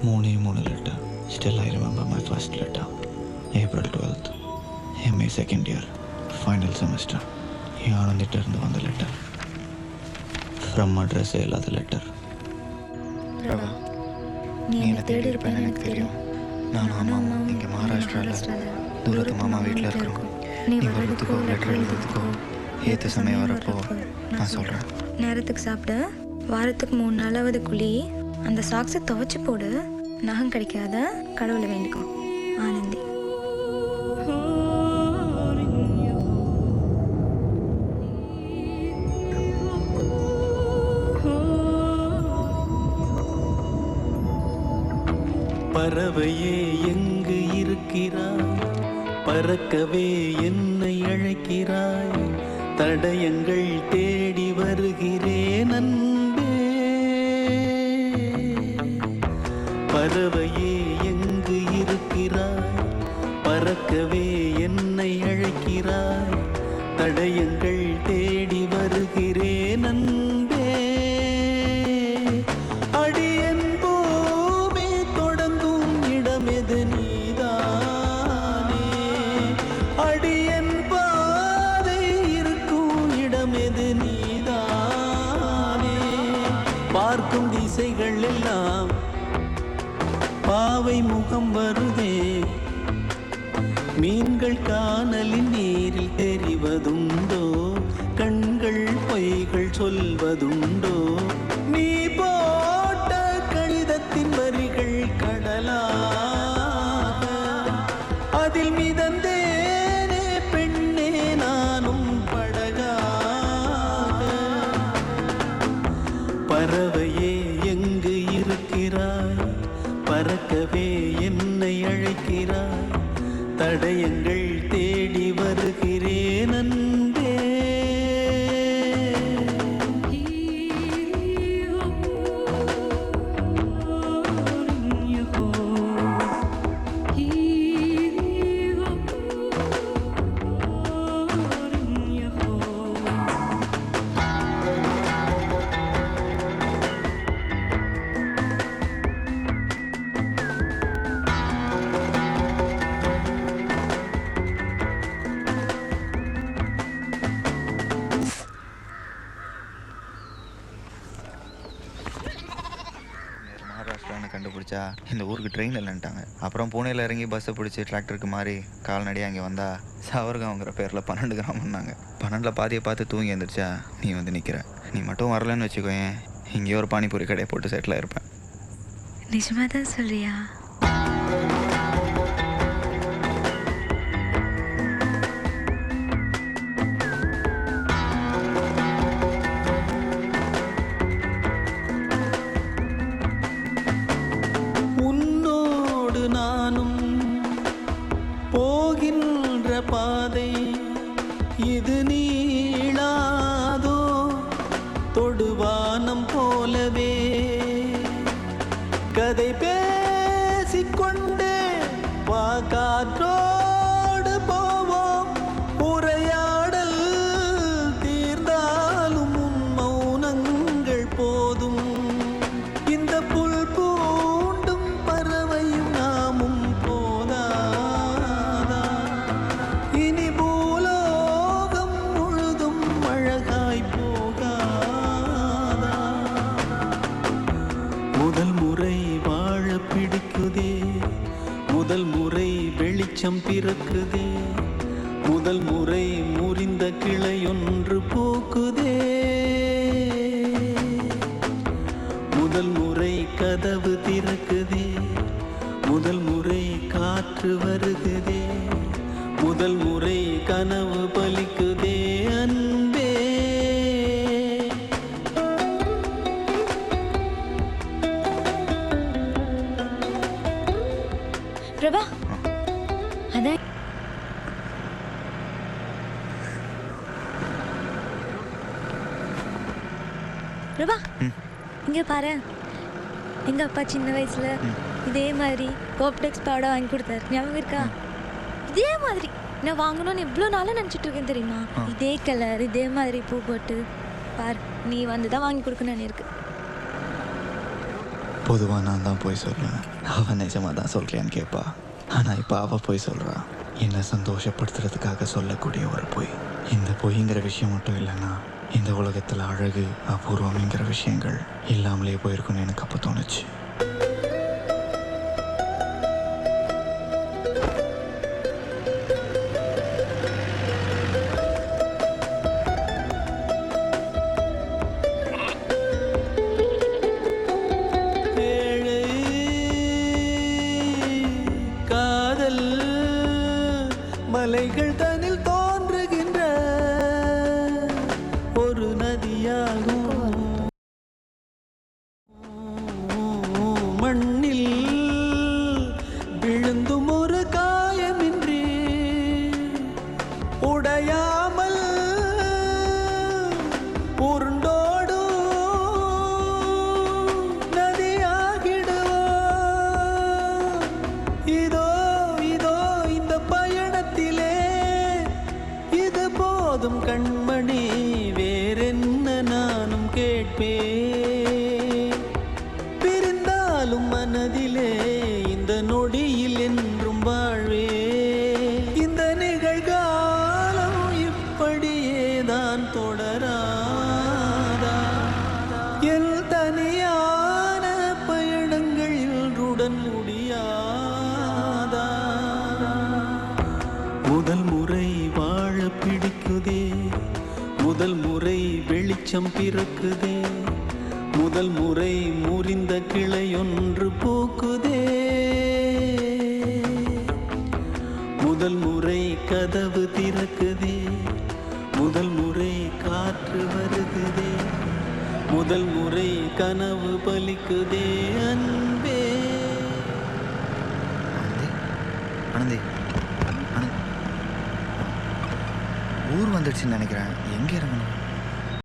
3 letter. Still I remember my first letter. April 12th. MA second year. Final semester. யானந்திட்டிருந்து வந்த letter. From அட்ரஸே இல்லாத letter. Prabha, நீ என்னை தேடி இருப்பேன்னு எனக்கு தெரியும். நானும் அம்மாவும் இங்கே மகாராஷ்டிராவில் தூரத்து மாமா வீட்டில் இருக்கிறோம். நீ வர்றதுக்கோ லெட்டர் எழுதுறதுக்கோ ஏற்ற சமயம் வரப்போ நான் சொல்கிறேன். நேரத்துக்கு சாப்பிட, வாரத்துக்கு 3 நாளாவது குழி, அந்த சாக்ஸை துவைச்சி போடு, நகம் கிடைக்காத கடவுளை வேண்டிக்கும். ஆனந்தி. பறவையே எங்கு இருக்கிறாய், பறக்கவே என்னை அழைக்கிறாய், தடயங்கள் தேடி வருகிறேன் அன்பே. பறவையே எங்கு இருக்கிறாய், பறக்கவே என்னை அழைக்கிறாய், தடயங்கள் தேடி வருகிறேன் அன்பே. அடியன் பூமி தொடங்கும் இடமெது நீதானே, அடியன் பாதை இருக்கும் இடமெது நீதானே. பார்க்கும் திசைகள் எல்லாம் பாவை முகம் வருதே, மீன்கள் காணலின் நீரில் தெரிவதுண்டோ, கண்கள் பொய்கள் சொல்வதுண்டோ. நீ போட்ட கடிதத்தின் வரிகள் கடலாக, அதில் மிதந்தேனே பெண்ணே நானும் படகாக. பறவையே எங்கு இருக்கிறாய், பறக்கவே என்னை அழைக்கிறாய், தடயங்கள் தேடி வருகிறேன் அன்பே. மகாராஷ்டிரான்னு கண்டுபிடிச்சா இந்த ஊருக்கு ட்ரெயின் இல்லைன்ட்டாங்க. அப்புறம் புனேல இறங்கி பஸ்ஸை பிடிச்சி டிராக்டருக்கு மாறி கால்நடையாக இங்கே வந்தா சவர்காங்கிற பேரில் 12 கிராமம்னாங்க. 12ல் பாதியை பார்த்து தூங்கி எழுந்திரிச்சா நீ வந்து நிற்கிற. நீ மட்டும் வரலன்னு வச்சுக்கோயேன், இங்கேயே ஒரு பானிபூரி கடையை போட்டு செட்டில் இருப்பேன். நிஜமாக தான் சொல்றியா? உன்னோடு நானும் போகின்ற பாதை இது நீளாதோ, தொடுவானம் போலவே கதை பேசிக்கொண்டே வா, காற்றோடு போவோம். உரையாடல் தீர்ந்தாலும் உன் மௌனங்கள் போதும். இந்த புல் பூண்டும் பறவையும் நாமும் போதாதா, இனி பூலோகம் முழுதும் அழகாய் போகாதா. முதல் முறை வாழ பிடிக்குதே, முதல் முறை வெளிச்சம் பிறக்குதே, முதல் முறை முறிந்த கிளையொன்று பூக்குதே, முதல் முறை கதவு திறக்குதே, முதல் முறை காற்று வருகுதே, முதல் முறை கனவு பலிக்குதே அன்பே. பிரபா, அதான் பிரபா, இங்கே பாரு. எங்கள் அப்பா சின்ன வயசில் இதே மாதிரி கோப்டெக்ஸ் பாடை வாங்கி கொடுத்தாரு, ஞாபகம் இருக்கா? இதே மாதிரி நான் வாங்கணும்னு எவ்வளோ நாளாக நினச்சிட்டு இருக்கேன் தெரியுமா? இதே கலர், இதே மாதிரி பூ போட்டு பார், நீ வந்து தான் வாங்கி கொடுக்கணும்னு இருக்கு. பொதுவாக நான் தான் போய் சொல்லுவேன், அவன் நிஜமாக தான் சொல்கிறியான்னு கேட்பா. ஆனால் இப்போ அவள் போய் சொல்கிறா, என்னை சந்தோஷப்படுத்துறதுக்காக சொல்லக்கூடிய ஒரு பொய். இந்த பொய்ங்கிற விஷயம் மட்டும் இல்லைன்னா இந்த உலகத்தில் அழகு அபூர்வம்ங்கிற விஷயங்கள் இல்லாமலே போயிருக்குன்னு எனக்கு அப்போ தோணுச்சு. ஏழை காதல் மலைகள் தனில் தோன்றுகின்ற ஒரு நதியாகும். மண்ணில் விழுந்தும் ஒரு காயமின்றி உடையாமல் உருண்டோடும் நதியாகிடுவோம். இதோ இதோ இந்த பயணத்திலே இது போதும் கண்மணி, வேறென்ன நானும் கேட்பேன். பிரிந்தாலும் மனதிலே இந்த நொடியில் என்றும் வாழ்வே. இந்த நிகழ்காலம் இப்படியே தான் தொடராதா? என் தனியான பயணங்கள் இன்றுடன் முடியாதா? முதல் முறை வாழ பிடிக்குதே, முதல் முறை வெளிச்சம் பிறக்குதே, முதல் முறை முறிந்த கிளையொன்று பூக்குதே, முதல் முறை கதவு திறக்குதே, முதல் முறை காற்று வருகுதே, முதல் முறை கனவு பலிக்குதே அன்பே. ஆனந்தி, ஆனந்தி, ஊர் வந்துடுச்சுன்னு நினைக்கிறேன். எங்கே இறங்கணும்?